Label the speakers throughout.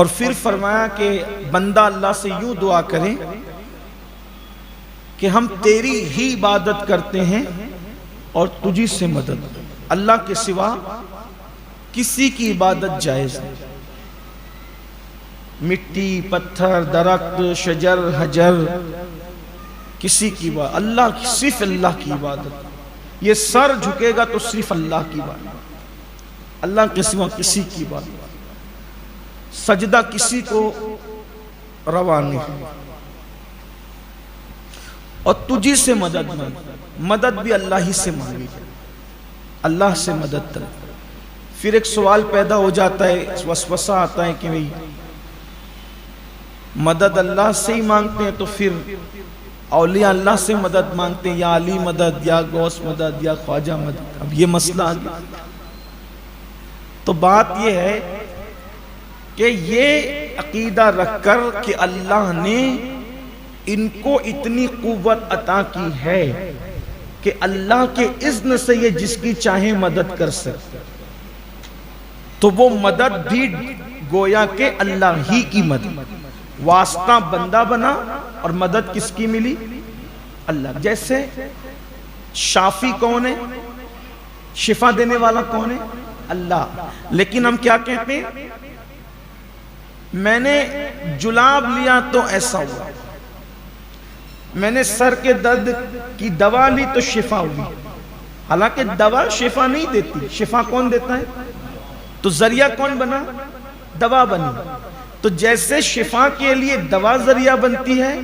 Speaker 1: اور پھر فرمایا کہ بندہ اللہ سے یوں دعا کرے کہ ہم تیری ہی عبادت کرتے ہیں اور تجھی سے مدد، اللہ کے سوا کسی کی عبادت جائز نہیں۔ مٹی، پتھر، درخت، شجر، حجر، کسی کی عبادت، اللہ، صرف اللہ کی عبادت۔ یہ سر جھکے گا تو صرف اللہ کی عبادت، اللہ کے سوا کسی کی عبادت، سجدہ کسی کو روا نہیں۔ اور تجھی سے مدد مانگ، مدد بھی اللہ ہی سے مانگی جائے، اللہ سے مدد طلب۔ پھر ایک سوال پیدا ہو جاتا ہے، وسوسہ آتا ہے کہ بھئی مدد اللہ سے ہی مانگتے ہیں تو پھر اولیاء اللہ سے مدد مانگتے ہیں، یا علی مدد، یا غوث مدد، یا خواجہ مدد۔ اب یہ مسئلہ آ گیا۔ تو بات یہ ہے کہ یہ عقیدہ رکھ کر کہ اللہ نے ان کو اتنی قوت عطا کی ہے کہ اللہ کے اذن سے یہ جس کی چاہے مدد کر سکتے، تو وہ مدد بھی گویا کہ اللہ ہی کی مدد، واسطہ بندہ بنا اور مدد کس کی ملی؟ اللہ۔ جیسے شافی کون ہے؟ شفا دینے والا کون ہے؟ اللہ۔ لیکن ہم کیا کہتے ہیں؟ میں نے جلاب لیا تو ایسا ہوا، میں نے سر کے درد کی دوا لی تو شفا ہوئی۔ حالانکہ دوا شفا نہیں دیتی، شفا کون دیتا ہے؟ تو ذریعہ کون بنا؟ دوا بنی۔ تو جیسے شفا کے لیے دوا ذریعہ بنتی ہے،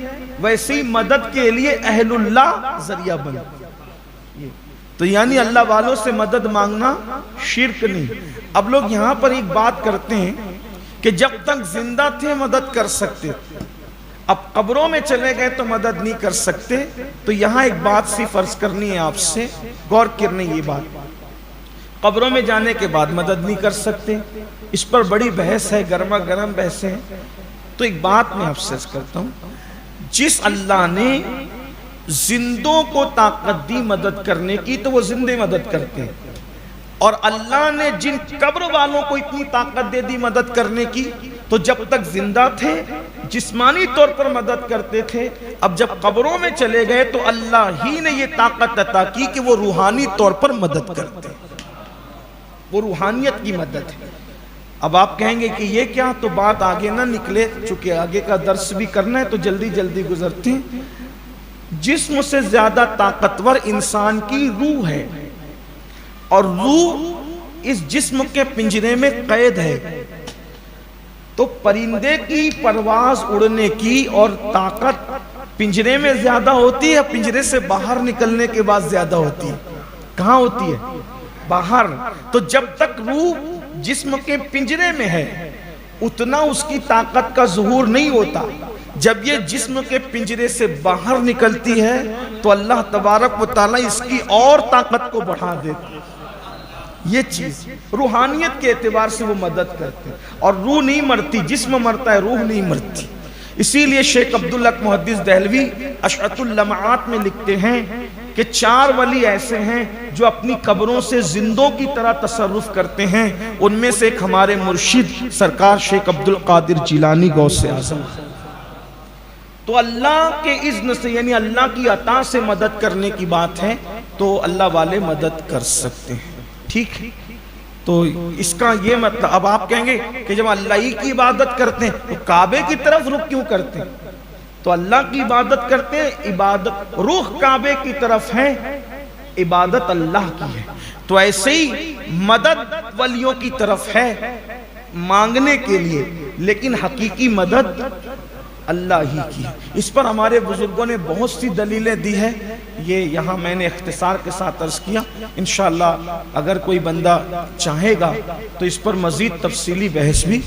Speaker 1: ویسے ہی مدد کے لیے اہل اللہ ذریعہ بنتی ہے۔ تو یعنی اللہ والوں سے مدد مانگنا شرک نہیں۔ اب لوگ یہاں پر ایک بات کرتے ہیں کہ جب تک زندہ تھے مدد کر سکتے تھے، اب قبروں میں چلے گئے تو مدد نہیں کر سکتے۔ تو یہاں ایک بات سی فرض کرنی ہے آپ سے، غور کرنے یہ بات، قبروں میں جانے کے بعد مدد نہیں کر سکتے، اس پر بڑی بحث ہے، گرما گرم بحث ہے۔ تو ایک بات میں آپ سے عرض کرتا ہوں، جس اللہ نے زندوں کو طاقت دی مدد کرنے کی تو وہ زندے مدد کرتے ہیں، اور اللہ نے جن قبر والوں کو اتنی طاقت دے دی مدد کرنے کی تو جب تک زندہ تھے جسمانی طور پر مدد کرتے تھے، اب جب قبروں میں چلے گئے تو اللہ ہی نے یہ طاقت عطا کی کہ وہ روحانی طور پر مدد کرتے ہیں، وہ روحانیت کی مدد ہے۔ اب آپ کہیں گے کہ یہ کیا؟ تو بات آگے نہ نکلے، چونکہ آگے کا درس بھی کرنا ہے تو جلدی جلدی گزرتے ہیں۔ جسم سے زیادہ طاقتور انسان کی روح ہے، اور روح اس جسم کے پنجرے میں قید ہے۔ تو پرندے کی پرواز اڑنے کی اور طاقت پنجرے میں زیادہ ہوتی ہے، پنجرے سے باہر نکلنے کے بعد زیادہ ہوتی ہے۔ کہاں ہوتی ہے؟ باہر۔ تو جب تک روح جسم کے پنجرے میں ہے اتنا اس کی طاقت کا ظہور نہیں ہوتا۔ جب یہ جسم کے پنجرے سے باہر نکلتی ہے تو اللہ تبارک و تعالیٰ اس کی اور طاقت کو بڑھا دیتا ہے۔ یہ چیز روحانیت کے اعتبار سے وہ مدد کرتے ہیں، اور روح نہیں مرتی، جسم مرتا ہے، روح نہیں مرتی۔ اسی لیے شیخ عبدالحق محدث دہلوی اشعت اللمعات میں لکھتے ہیں کہ 4 ولی ایسے ہیں جو اپنی قبروں سے زندوں کی طرح تصرف کرتے ہیں، ان میں سے ایک ہمارے مرشد سرکار شیخ عبدالقادر جیلانی غوث اعظم۔ تو اللہ کے اذن سے، یعنی اللہ کی عطا سے مدد کرنے کی بات ہے تو اللہ والے مدد کر سکتے ہیں، ٹھیک ہے؟ تو اس کا یہ مطلب، اب آپ کہیں گے کہ جب اللہ ہی کی عبادت کرتے ہیں تو کعبے کی طرف رخ کیوں کرتے ہیں؟ تو اللہ کی عبادت کرتے ہیں، عبادت رخ کعبے کی طرف ہے، عبادت اللہ کی ہے۔ تو ایسے ہی مدد ولیوں کی طرف ہے مانگنے کے لیے، لیکن حقیقی مدد اللہ ہی کی ہے۔ اس پر ہمارے بزرگوں نے بہت سی دلیلیں دی ہیں، یہ یہاں میں نے اختصار کے ساتھ عرض کیا۔ انشاءاللہ اگر کوئی بندہ چاہے گا تو اس پر مزید تفصیلی بحث بھی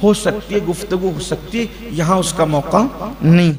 Speaker 1: ہو سکتی ہے، گفتگو ہو سکتی ہے، یہاں اس کا موقع نہیں۔